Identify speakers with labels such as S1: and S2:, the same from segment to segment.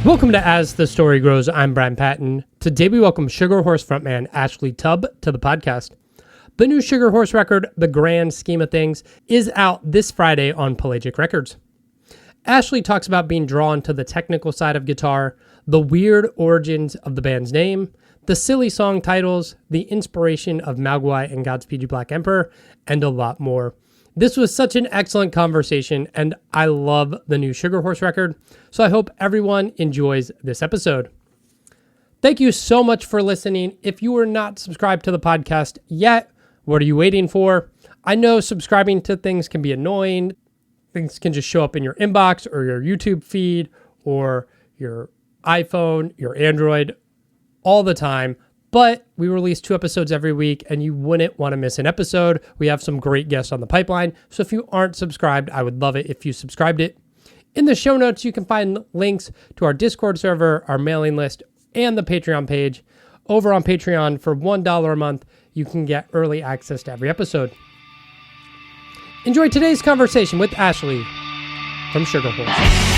S1: Welcome to As the Story Grows. I'm Brian Patton. Today we welcome Sugar Horse frontman Ashley Tubb to the podcast. The new Sugar Horse record, The Grand Scheme of Things, is out this Friday on Pelagic Records. Ashley talks about being drawn to the technical side of guitar, the weird origins of the band's name, the silly song titles, the inspiration of Mogwai and Godspeed You, Black Emperor, and a lot more. This was such an excellent conversation, and I love the new Sugar Horse record, so I hope everyone enjoys this episode. Thank you so much for listening. If you are not subscribed to the podcast yet, what are you waiting for? I know subscribing to things can be annoying. Things can just show up in your inbox or your YouTube feed or your iPhone, your Android, all the time. But we release 2 episodes every week, and you wouldn't want to miss an episode. We have some great guests on the pipeline. So if you aren't subscribed, I would love it if you subscribed it. In the show notes, you can find links to our Discord server, our mailing list, and the Patreon page. Over on Patreon, for $1 a month, you can get early access to every episode. Enjoy today's conversation with Ashley from Sugar Horse.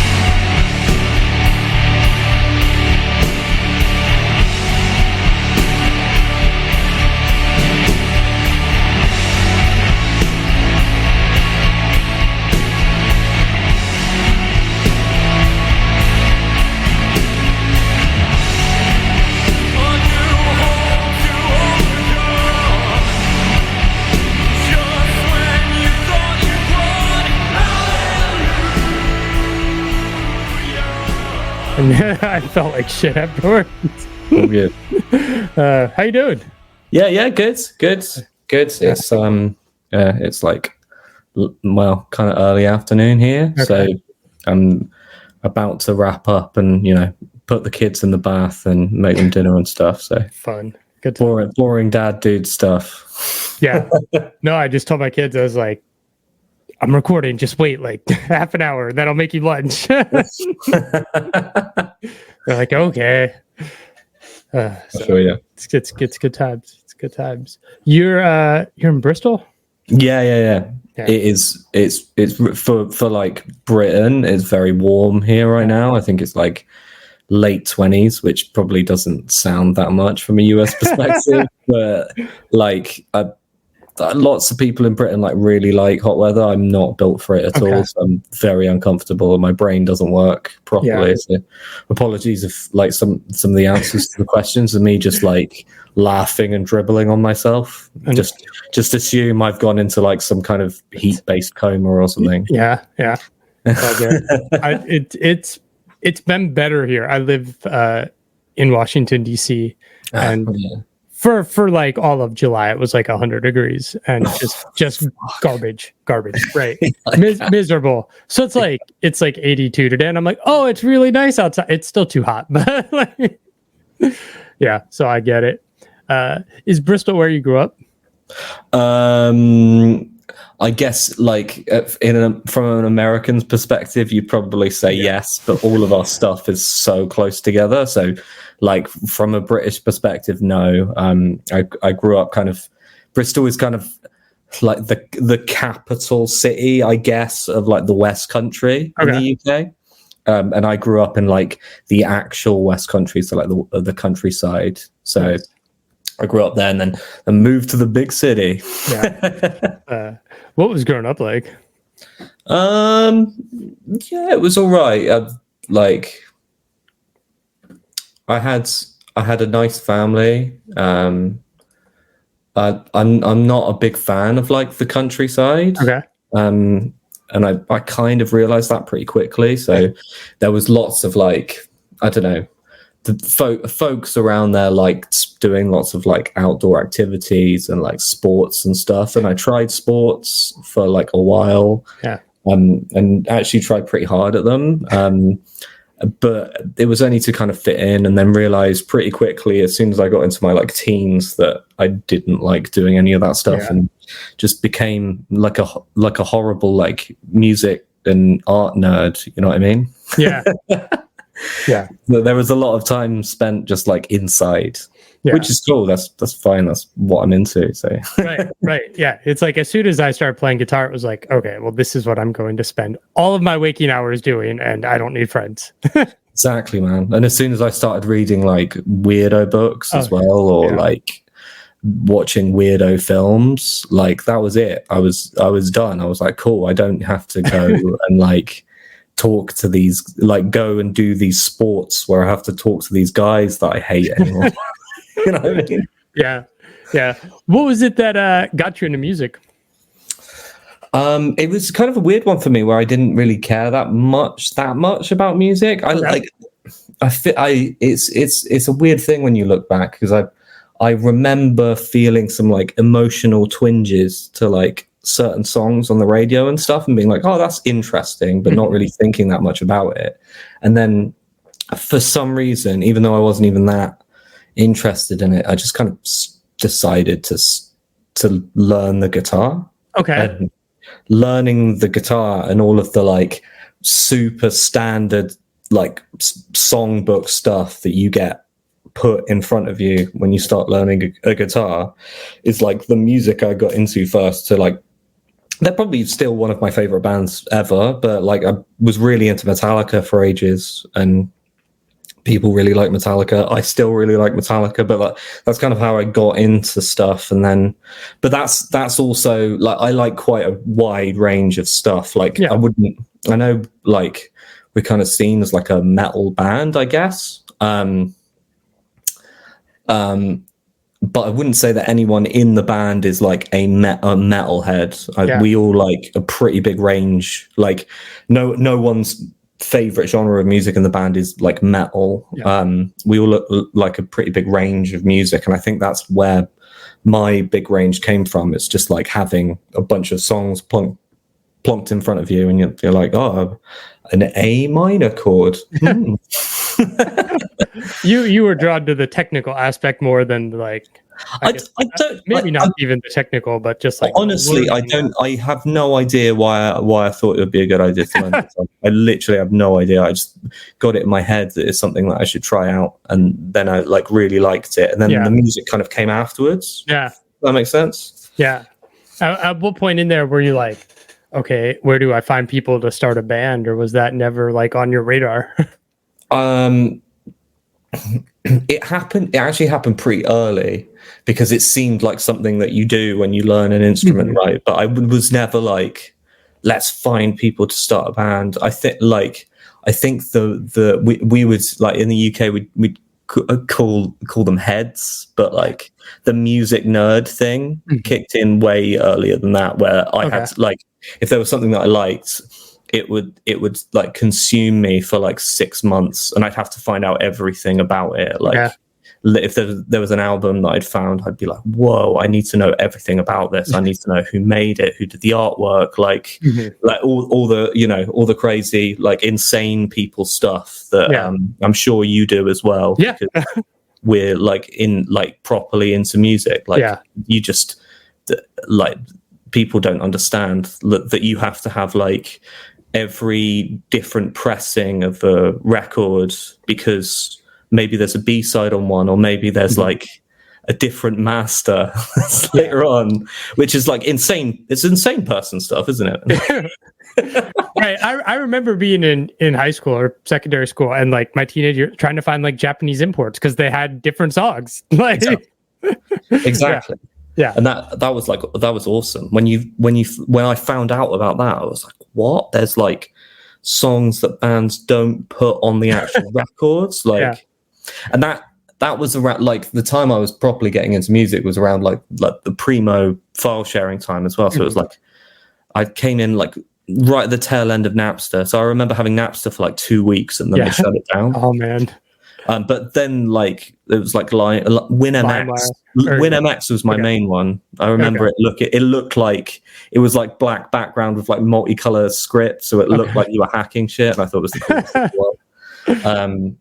S1: I felt like shit afterwards.
S2: All good.
S1: How you doing?
S2: Yeah, good. It's like, well, kind of early afternoon here, okay. So I'm about to wrap up and put the kids in the bath and make them dinner and stuff. So
S1: fun, good,
S2: boring dad dude stuff.
S1: Yeah. No, I just told my kids, I was like, I'm recording, just wait like half an hour, then I'll make you lunch. They're like, okay.
S2: Sure, yeah.
S1: It's good times. It's good times. You're in Bristol?
S2: Yeah. It's for like Britain, it's very warm here right now. I think it's like late 20s, which probably doesn't sound that much from a US perspective, but like lots of people in Britain like really like hot weather. I'm not built for it at all, so I'm very uncomfortable and my brain doesn't work properly. Yeah. So apologies if like some of the answers to the questions are me just like laughing and dribbling on myself. And just assume I've gone into like some kind of heat-based coma or something.
S1: Yeah. Okay. It's been better here. I live in Washington DC, and For like all of July, it was like 100 degrees and just garbage, right? Miserable. So it's like 82 today, and I'm like, oh, it's really nice outside. It's still too hot, but like, yeah. So I get it. Is Bristol where you grew up?
S2: I guess like from an American's perspective, you'd probably say yes, but all of our stuff is so close together. So like from a British perspective, no. I grew up Bristol is kind of like the capital city, I guess, of like the West Country in the UK. And I grew up in like the actual West Country, so like the countryside. So nice. I grew up there and then moved to the big city.
S1: Yeah. What was growing up like?
S2: Yeah, it was all right. I had a nice family. I'm not a big fan of like the countryside.
S1: Okay.
S2: And I kind of realized that pretty quickly. So there was lots of like, I don't know, the folks around there liked doing lots of like outdoor activities and like sports and stuff. And I tried sports for like a while.
S1: Yeah.
S2: And actually tried pretty hard at them. But it was only to kind of fit in, and then realized pretty quickly as soon as I got into my like teens that I didn't like doing any of that stuff, and just became like a horrible like music and art nerd. You know what I mean?
S1: Yeah. Yeah.
S2: There was a lot of time spent just like inside, which is cool. That's fine. That's what I'm into. So
S1: right. Yeah. It's like as soon as I started playing guitar, it was like, okay, well, this is what I'm going to spend all of my waking hours doing, and I don't need friends.
S2: Exactly, man. And as soon as I started reading like weirdo books as well, or like watching weirdo films, like that was it. I was done. I was like, cool, I don't have to go and like talk to these, like go and do these sports where I have to talk to these guys that I hate anymore. You know what I mean?
S1: Yeah. What was it that got you into music?
S2: It was kind of a weird one for me where I didn't really care that much about music. It's a weird thing when you look back, because I remember feeling some like emotional twinges to like certain songs on the radio and stuff, and being like, oh, that's interesting, but not really thinking that much about it. And then for some reason, even though I wasn't even that interested in it, I just kind of decided to learn the guitar.
S1: Okay.
S2: And learning the guitar and all of the like super standard like songbook stuff that you get put in front of you when you start learning a guitar is like the music I got into first. So like they're probably still one of my favorite bands ever, but like I was really into Metallica for ages, and people really like Metallica. I still really like Metallica, but that's kind of how I got into stuff. And then, but that's also like, I like quite a wide range of stuff. Like I know like we're kind of seen as like a metal band, I guess. But I wouldn't say that anyone in the band is like a metalhead. We all like a pretty big range. Like no one's favorite genre of music in the band is like metal. We all look like a pretty big range of music, and I think that's where my big range came from. It's just like having a bunch of songs plonked in front of you, and you're like, oh, an A minor chord.
S1: You were drawn to the technical aspect more than like I don't, maybe not even the technical, but just like
S2: honestly, I have no idea why I thought it would be a good idea to learn guitar. I literally have no idea. I just got it in my head that it's something that I should try out, and then I like really liked it, and then the music kind of came afterwards.
S1: Yeah,
S2: does that make sense?
S1: Yeah. At what point in there were you like, okay, where do I find people to start a band, or was that never like on your radar?
S2: It actually happened pretty early, because it seemed like something that you do when you learn an instrument, right? But I was never like, let's find people to start a band. I think we would like in the UK we'd call them heads, but like the music nerd thing kicked in way earlier than that, where I had like, if there was something that I liked, it would like consume me for like 6 months, and I'd have to find out everything about it. Like if there was an album that I'd found, I'd be like, whoa, I need to know everything about this. I need to know who made it, who did the artwork, like all the all the crazy like insane people stuff that I'm sure you do as well.
S1: Yeah.
S2: We're like properly into music. Like you just like, people don't understand that you have to have like every different pressing of a record, because maybe there's a B-side on one, or maybe there's like a different master later on, which is like insane. It's insane person stuff, isn't it?
S1: Right. I remember being in high school or secondary school, and like my teenager trying to find like Japanese imports because they had different songs. Like
S2: exactly.
S1: Yeah.
S2: And that was awesome. When I found out about that, I was like, what? There's like songs that bands don't put on the actual records. Like, and that was around like the time I was properly getting into music was around like the primo file sharing time as well. So it was like, I came in like right at the tail end of Napster. So I remember having Napster for like 2 weeks, and then they shut it down.
S1: Oh man.
S2: But then like it was like WinMX. WinMX was my main one. I remember it looked like it was like black background with like multicolor script, so it looked like you were hacking shit, and I thought it was the coolest thing in the world.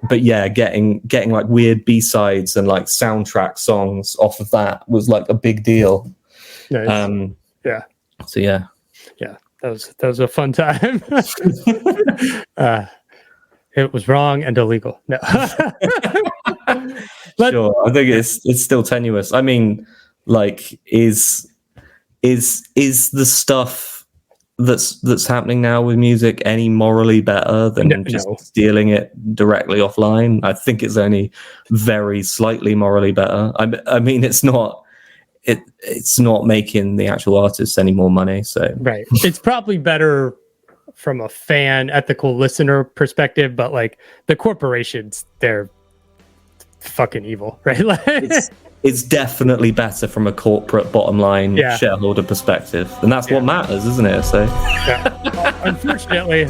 S2: But yeah, getting like weird B-sides and like soundtrack songs off of that was like a big deal.
S1: Nice.
S2: So yeah,
S1: that was a fun time. It was wrong and illegal. No.
S2: Sure. I think it's still tenuous. I mean, like, is the stuff that's happening now with music any morally better than just stealing it directly offline? I think it's only very slightly morally better. I mean, it's not making the actual artists any more money. So
S1: right, it's probably better from a fan, ethical listener perspective, but like the corporations, they're fucking evil, right?
S2: It's definitely better from a corporate bottom line shareholder perspective, and that's what matters, isn't it? So
S1: unfortunately.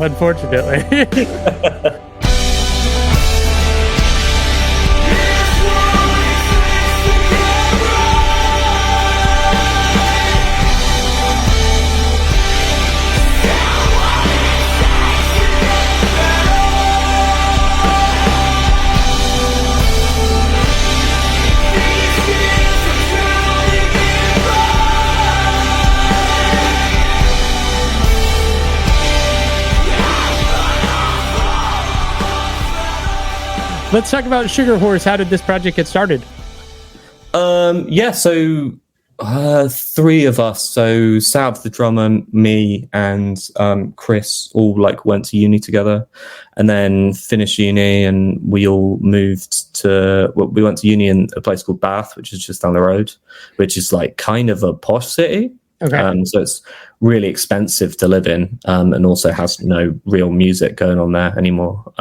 S1: Let's talk about Sugar Horse. How did this project get started?
S2: So three of us. So Sab, the drummer, me, and Chris all like went to uni together, and then finished uni, and we all moved to. Well, we went to uni in a place called Bath, which is just down the road, which is like kind of a posh city.
S1: Okay.
S2: So it's really expensive to live in, and also has no real music going on there anymore.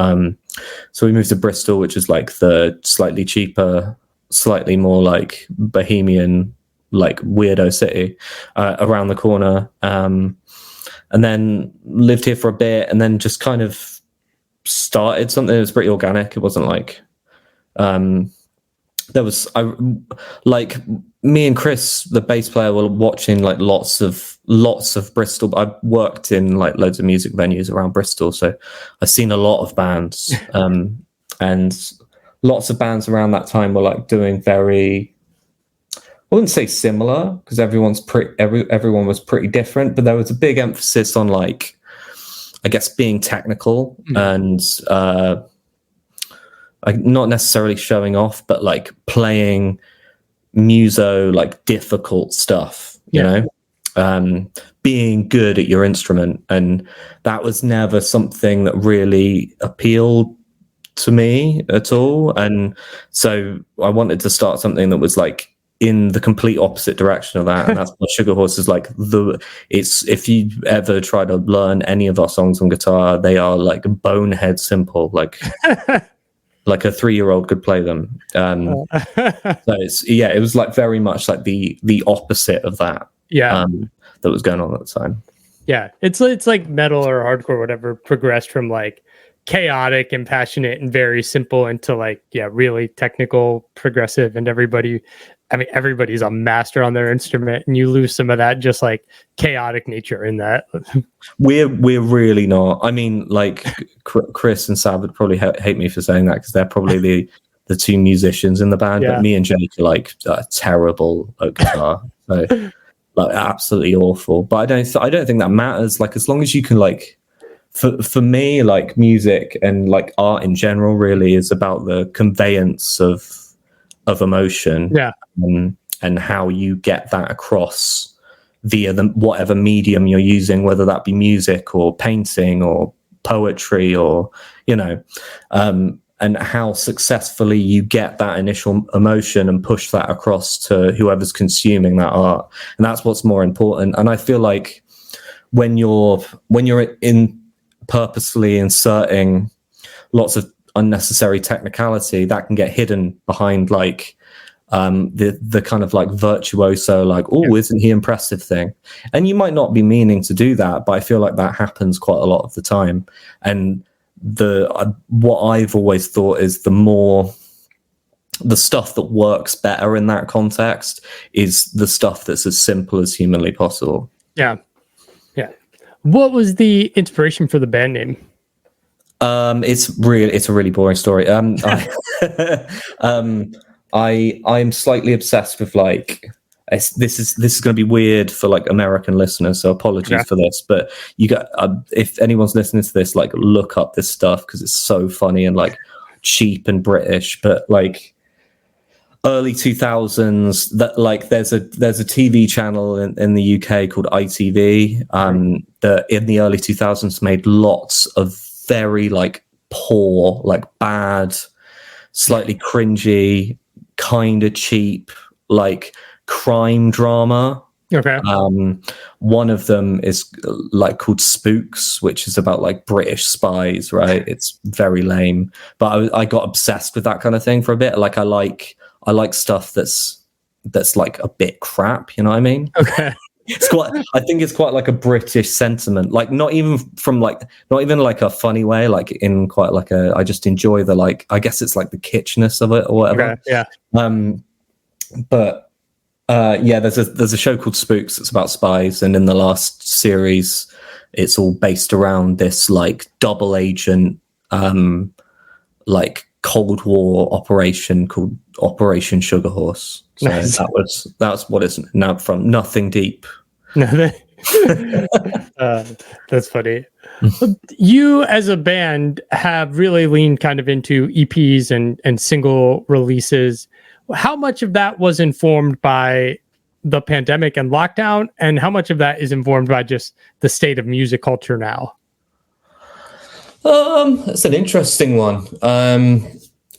S2: So we moved to Bristol, which is like the slightly cheaper, slightly more like bohemian, like weirdo city around the corner. And then lived here for a bit, and then just kind of started something that was pretty organic. It wasn't like like me and Chris, the bass player, were watching like lots of Bristol. I worked in like loads of music venues around Bristol, so I've seen a lot of bands, and lots of bands around that time were like doing very, I wouldn't say similar, because everyone was pretty different, but there was a big emphasis on like, I guess, being technical and like not necessarily showing off, but like playing muso, like difficult stuff, you know, being good at your instrument. And that was never something that really appealed to me at all. And so I wanted to start something that was like in the complete opposite direction of that. And that's what Sugar Horse is like. If you ever try to learn any of our songs on guitar, they are like bonehead simple, like like a 3-year-old could play them. So it was like very much like the opposite of that. That was going on at the time.
S1: Yeah, it's like metal or hardcore, whatever, progressed from like chaotic and passionate and very simple into like really technical, progressive, and everybody's a master on their instrument, and you lose some of that just like chaotic nature in that.
S2: We're really not. I mean, like Chris and Sab would probably hate me for saying that, because they're probably the two musicians in the band. But me and Jake are like terrible at guitar, so like absolutely awful. But I don't think that matters. Like, as long as you can like. For me, like music and like art in general really is about the conveyance of emotion, and how you get that across via whatever medium you're using, whether that be music or painting or poetry or, you know, and how successfully you get that initial emotion and push that across to whoever's consuming that art. And that's what's more important. And I feel like when you're in purposefully inserting lots of unnecessary technicality, that can get hidden behind like the kind of like virtuoso, like, isn't he impressive thing. And you might not be meaning to do that, but I feel like that happens quite a lot of the time. And what I've always thought is the stuff that works better in that context is the stuff that's as simple as humanly possible.
S1: Yeah. What was the inspiration for the band name?
S2: It's a really boring story. I'm slightly obsessed with like this is going to be weird for like American listeners, so apologies for this. But you got if anyone's listening to this, like look up this stuff because it's so funny and like cheap and British. But like early 2000s, that like there's a TV channel in the UK called ITV that in the early 2000s made lots of very like poor, like bad, slightly cringy, kind of cheap, like crime drama.
S1: Okay.
S2: One of them is like called Spooks, which is about like British spies, right? It's very lame, but I got obsessed with that kind of thing for a bit. Like I like stuff that's like a bit crap, you know what I mean?
S1: Okay.
S2: I think it's quite like a British sentiment, like not even like a funny way, like in quite like I just enjoy the, like, I guess it's like the kitschness of it or whatever.
S1: Okay, yeah.
S2: But yeah, there's a show called Spooks. It's about spies, and in the last series, it's all based around this like double agent, like Cold War operation called Operation Sugar Horse. So
S1: nice.
S2: that's what it's now from. Nothing deep.
S1: That's funny. You as a band have really leaned kind of into EPs and single releases. How much of that was informed by the pandemic and lockdown, and how much of that is informed by just the state of music culture now?
S2: That's an interesting one.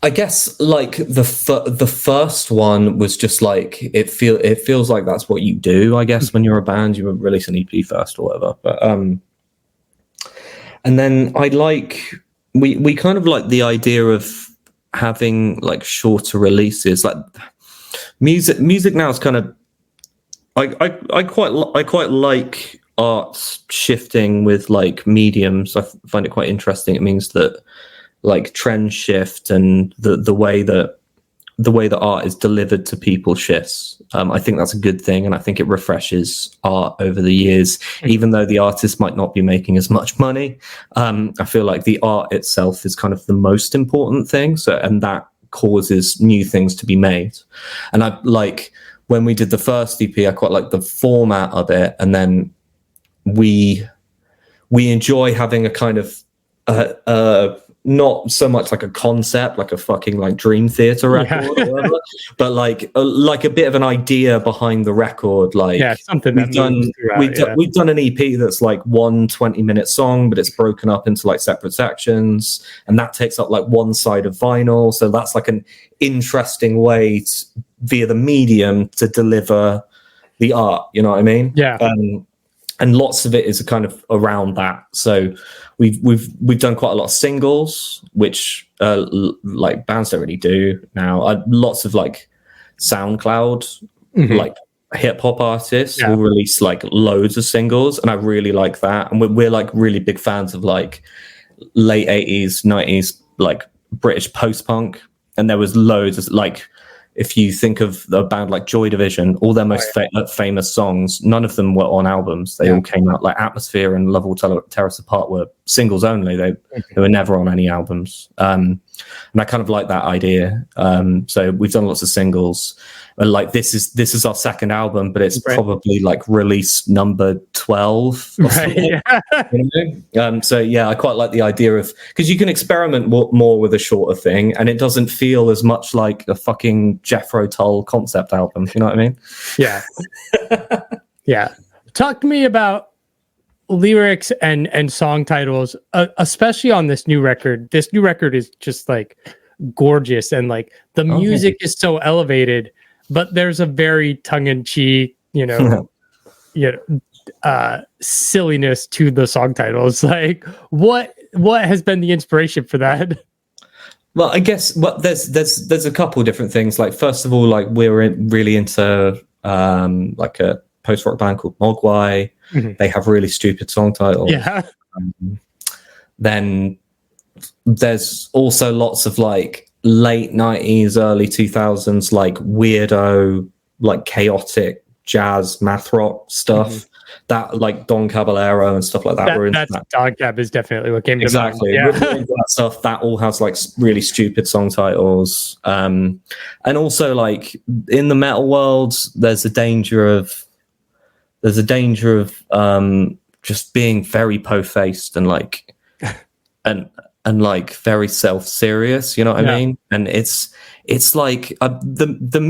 S2: I guess like the first one was just like it feels like that's what you do. I guess when you're a band, you release an EP first or whatever. But and then we kind of like the idea of having like shorter releases. Like music now is kind of I quite like art shifting with like mediums. I find it quite interesting. It means that like trends shift, and the way that art is delivered to people shifts. I think that's a good thing, and I think it refreshes art over the years. Even though the artist might not be making as much money, I feel like the art itself is kind of the most important thing. So, and that causes new things to be made. And I like when we did the first EP, I quite like the format of it, and then we enjoy having a kind of not so much like a concept, like a fucking like Dream Theater record, or whatever, but like a bit of an idea behind the record. Like
S1: something
S2: we've done an EP that's like 1 20-minute song, but it's broken up into like separate sections, and that takes up like one side of vinyl. So that's like an interesting way via the medium to deliver the art. You know what I mean?
S1: Yeah.
S2: And lots of it is kind of around that. So we've done quite a lot of singles, which like bands don't really do now. Lots of like SoundCloud, like hip hop artists will release like loads of singles, and I really like that. And we're like really big fans of like late 80s, 90s, like British post-punk. And there was loads of like, if you think of a band like Joy Division, all their most famous songs, none of them were on albums. They all came out, like Atmosphere and Love Will Tear Us Apart were singles only. They were never on any albums. And I kind of like that idea. So we've done lots of singles. And like this is our second album, but it's probably like release number 12. Or something, you know? So yeah, I quite like the idea of, because you can experiment more with a shorter thing, and it doesn't feel as much like a fucking Jethro Tull concept album. You know what I mean?
S1: Yeah. Yeah. Talk to me about lyrics and song titles, especially on this new record. This new record is just like gorgeous, and like the music is so elevated, but there's a very tongue-in-cheek, silliness to the song titles. Like what has been the inspiration for that?
S2: Well, I guess there's a couple different things. Like, first of all, like we're really into like a post-rock band called Mogwai. They have really stupid song titles.
S1: Yeah.
S2: Then there's also lots of like late 90s, early 2000s, like weirdo, like chaotic jazz, math rock stuff. That like Don Caballero and stuff like that.
S1: Don Cab is definitely what came to mind.
S2: Yeah. That stuff that all has like really stupid song titles. And also like in the metal world, there's a danger of just being very po-faced and like and like very self-serious, you know what I mean? And it's it's like the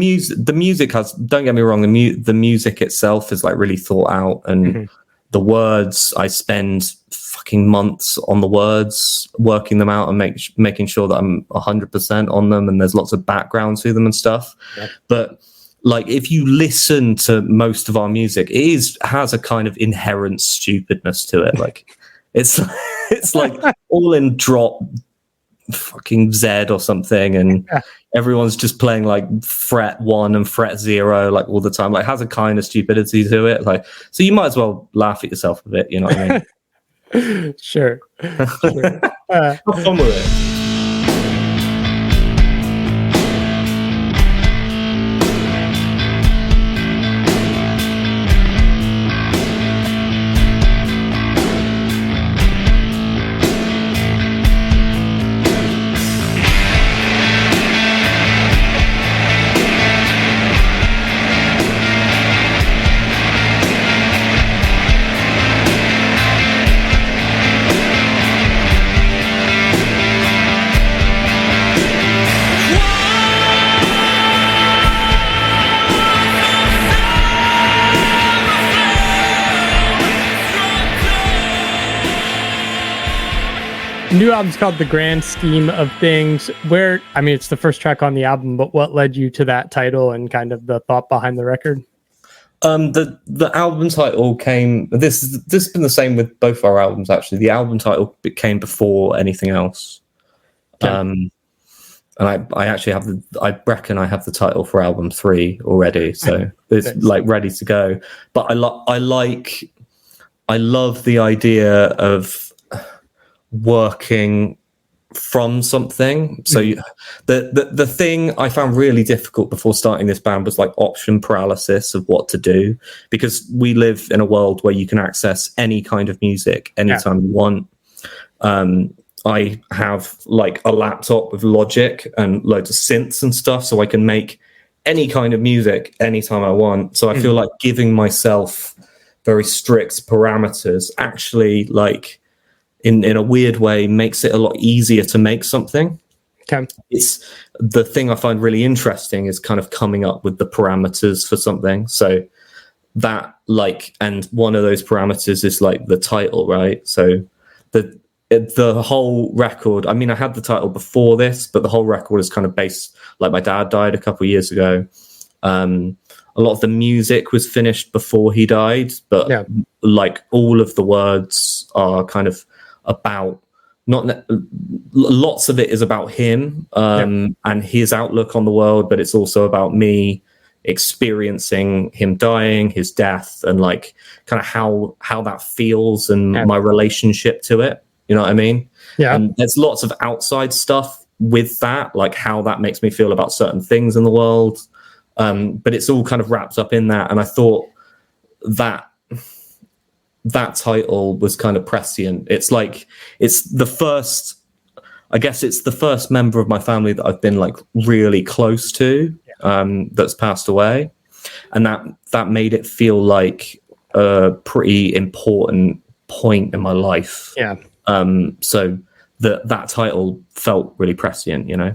S2: music has, don't get me wrong, the music itself is like really thought out, and the words, I spend fucking months on the words, working them out and making sure that I'm 100% on them, and there's lots of background to them and stuff. But like, if you listen to most of our music, it has a kind of inherent stupidness to it. Like it's like all in drop fucking Z or something, and everyone's just playing like fret 1 and fret 0 like all the time. Like, has a kind of stupidity to it. Like, so you might as well laugh at yourself a bit, you know what I
S1: mean? Sure.
S2: Have fun with it.
S1: New album's called The Grand Scheme of Things. It's the first track on the album, but what led you to that title and kind of the thought behind the record?
S2: The album title came. This has been the same with both our albums, actually. The album title came before anything else. Okay. And I actually have I reckon I have the title for album 3 already, so it's like ready to go. But I love the idea of working from something. So the thing I found really difficult before starting this band was like option paralysis of what to do, because we live in a world where you can access any kind of music anytime you want. I have like a laptop with Logic and loads of synths and stuff, so I can make any kind of music anytime I want. So I feel like giving myself very strict parameters actually, like, in a weird way, makes it a lot easier to make something.
S1: Okay.
S2: It's the thing I find really interesting is kind of coming up with the parameters for something. So that, like, and one of those parameters is like the title, right? So the whole record, I mean, I had the title before this, but the whole record is kind of based, like, my dad died a couple of years ago. A lot of the music was finished before he died, but like all of the words are kind of about, lots of it is about him and his outlook on the world, but it's also about me experiencing him dying, his death, and like kind of how that feels and my relationship to it. You know what I mean?
S1: Yeah.
S2: And there's lots of outside stuff with that, like how that makes me feel about certain things in the world. But it's all kind of wrapped up in that. And I thought that title was kind of prescient. It's like, it's the first member of my family that I've been like really close to, that's passed away. And that made it feel like a pretty important point in my life.
S1: Yeah.
S2: So that title felt really prescient, you know?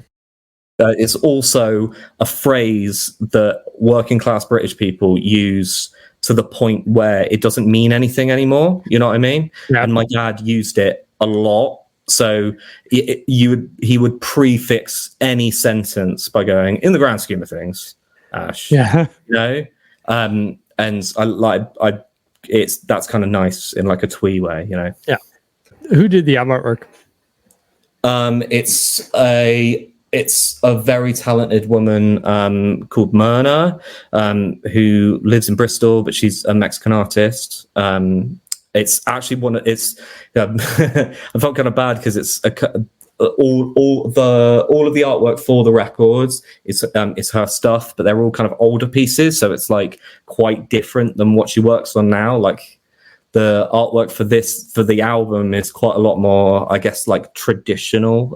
S2: It's also a phrase that working class British people use to the point where it doesn't mean anything anymore. You know what I mean? Yeah. And my dad used it a lot. So he would prefix any sentence by going, "In the grand scheme of things, Ash."
S1: Yeah.
S2: You know? And that's kind of nice in like a twee way, you know?
S1: Yeah. Who did the album artwork?
S2: It's a very talented woman called Myrna, who lives in Bristol, but she's a Mexican artist. It's actually I felt kind of bad because it's all of the artwork for the records is her stuff, but they're all kind of older pieces, so it's like quite different than what she works on now. Like, the artwork for the album is quite a lot more, I guess, like traditional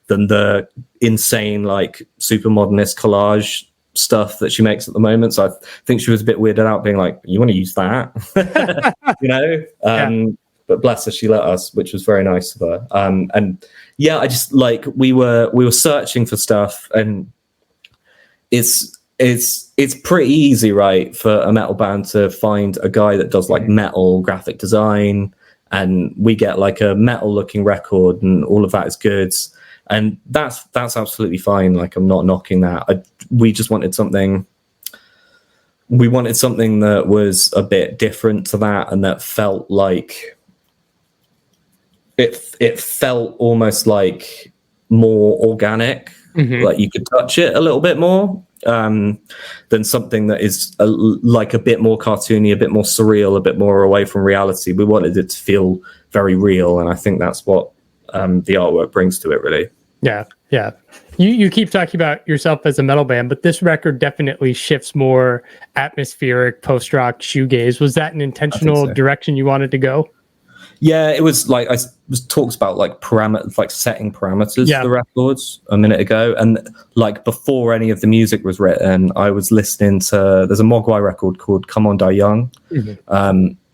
S2: than the insane, like, super modernist collage stuff that she makes at the moment. So I think she was a bit weirded out, being like, "You want to use that?" You know? But bless her, she let us, which was very nice of her. And yeah, I just, like, we were searching for stuff, and it's pretty easy, right, for a metal band to find a guy that does like metal graphic design, and we get like a metal looking record, and all of that is good, and that's absolutely fine. Like, I'm not knocking that. We just wanted something. We wanted something that was a bit different to that, and that felt like it felt almost like more organic, like you could touch it a little bit more, than something that is like a bit more cartoony, a bit more surreal, a bit more away from reality. We wanted it to feel very real, and I think that's what the artwork brings to it, really.
S1: Yeah. You keep talking about yourself as a metal band, but this record definitely shifts more atmospheric, post-rock, shoegaze. Was that an intentional direction you wanted to go?
S2: Yeah, it was like I was talks about like parameters, like setting parameters for the records a minute ago, and like before any of the music was written, I was listening to. There's a Mogwai record called "Come On Die Young,"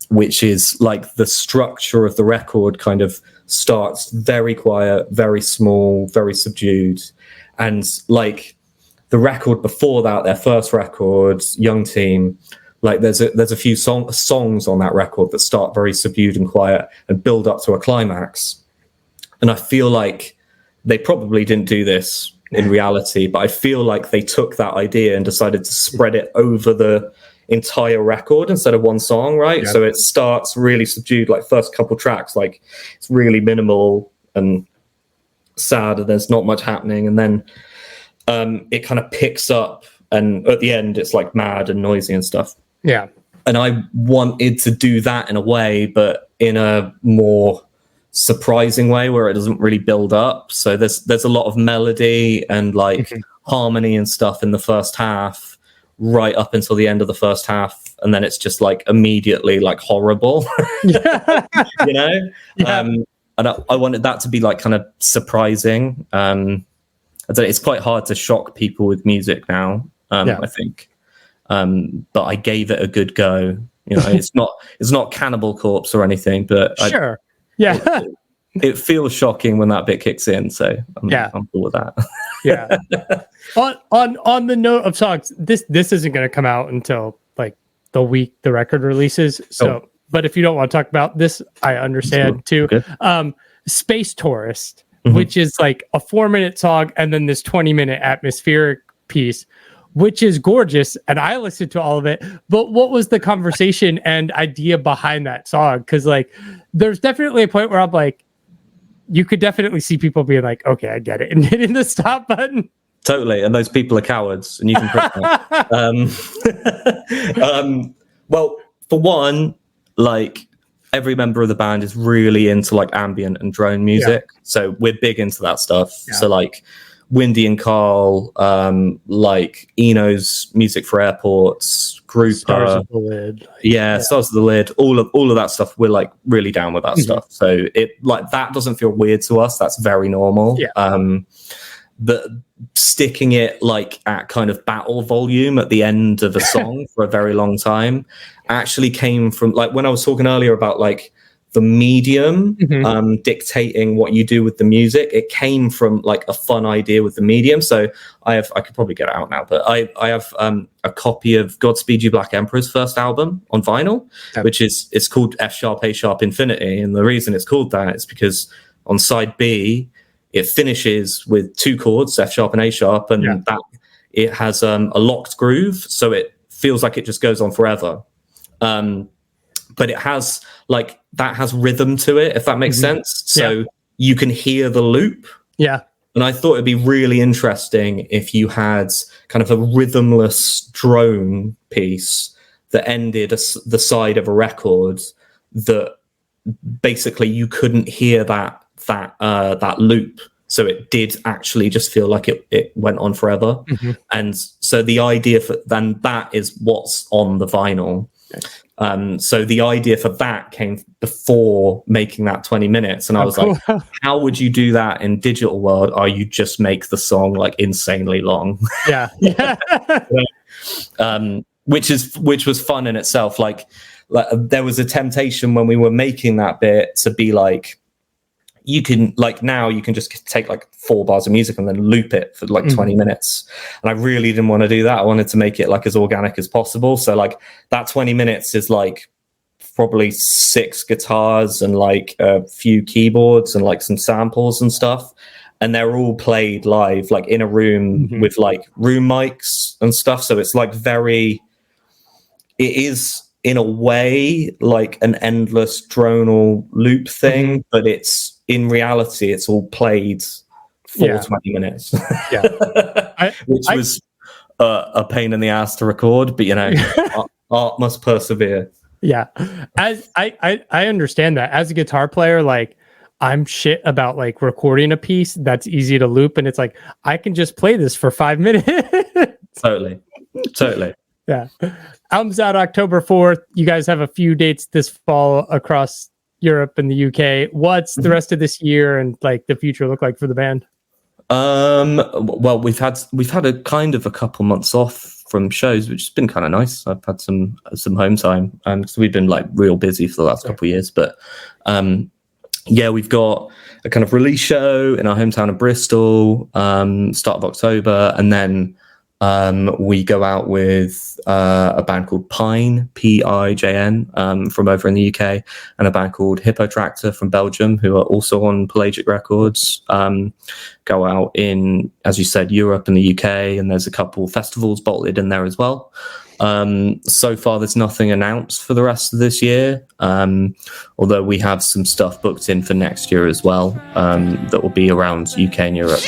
S2: which is like the structure of the record kind of starts very quiet, very small, very subdued, and like the record before that, their first record, Young Team. Like there's a few songs on that record that start very subdued and quiet and build up to a climax. And I feel like they probably didn't do this in reality, but I feel like they took that idea and decided to spread it over the entire record instead of one song, right? So it starts really subdued, like first couple tracks, like it's really minimal and sad and there's not much happening. And then it kind of picks up, and at the end it's like mad and noisy and stuff.
S1: Yeah.
S2: And I wanted to do that in a way, but in a more surprising way where it doesn't really build up. So there's a lot of melody and like harmony and stuff in the first half, right up until the end of the first half. And then it's just like immediately like horrible, you know? Yeah. And I wanted that to be like kind of surprising. It's quite hard to shock people with music now, I think. But I gave it a good go. You know, it's not Cannibal Corpse or anything, but it feels shocking when that bit kicks in. So I'm cool with that.
S1: On the note of songs, this isn't going to come out until like the week the record releases. So, but if you don't want to talk about this, I understand too. Space Tourist, which is like a 4-minute song, and then this 20-minute atmospheric piece, which is gorgeous, and I listened to all of it. But what was the conversation and idea behind that song? Because like, there's definitely a point where I'm like, you could definitely see people being like, "Okay, I get it," and hitting the stop button.
S2: Totally, and those people are cowards, and you can press that. Well, for one, like every member of the band is really into like ambient and drone music, so we're big into that stuff. So like Windy and Carl, like Eno's music for airports, Grouper,
S1: Stars of the Lid,
S2: Stars of the Lid, all of that stuff. We're like really down with that stuff. So it like that doesn't feel weird to us. That's very normal. But sticking it like at kind of battle volume at the end of a song for a very long time actually came from like when I was talking earlier about like the medium dictating what you do with the music. It came from like a fun idea with the medium. So I could probably get it out now, but I have a copy of Godspeed You, Black Emperor's first album on vinyl, which it's called F sharp A sharp Infinity. And the reason it's called that is because on side B, it finishes with 2 chords, F sharp and A sharp, and that it has a locked groove. So it feels like it just goes on forever. But it has like that has rhythm to it, if that makes sense. So you can hear the loop. And I thought it'd be really interesting if you had kind of a rhythmless drone piece that ended the side of a record that basically you couldn't hear that loop. So it did actually just feel like it went on forever. And so the idea for then that is what's on the vinyl. So the idea for that came before making that 20 minutes. And I was like, how would you do that in digital world? Or you just make the song like insanely long. Which was fun in itself. Like there was a temptation when we were making that bit to be like, you can like now you can just take like 4 bars of music and then loop it for like 20 minutes. And I really didn't want to do that. I wanted to make it like as organic as possible. So like that 20 minutes is like probably 6 guitars and like a few keyboards and like some samples and stuff. And they're all played live, like in a room with like room mics and stuff. So it's like it is in a way like an endless dronal loop thing, but it's in reality, it's all played for 20 minutes, which was a pain in the ass to record, but you know, art must persevere.
S1: Yeah. As I understand that as a guitar player, like I'm shit about like recording a piece that's easy to loop. And it's like, I can just play this for 5 minutes.
S2: Totally.
S1: Yeah. Album's out October 4th. You guys have a few dates this fall across Europe and the UK. What's the rest of this year and like the future look like for the band?
S2: Well, we've had a kind of a couple months off from shows, which has been kind of nice. I've had some home time, so we've been like real busy for the last couple of years. But yeah, we've got a kind of release show in our hometown of Bristol, start of October, and then we go out with a band called Pine, Pijn, from over in the UK, and a band called Hippo Tractor from Belgium, who are also on Pelagic Records. Go out in, as you said, Europe and the UK, and there's a couple festivals bolted in there as well. So far, there's nothing announced for the rest of this year, although we have some stuff booked in for next year as well, that will be around UK and Europe.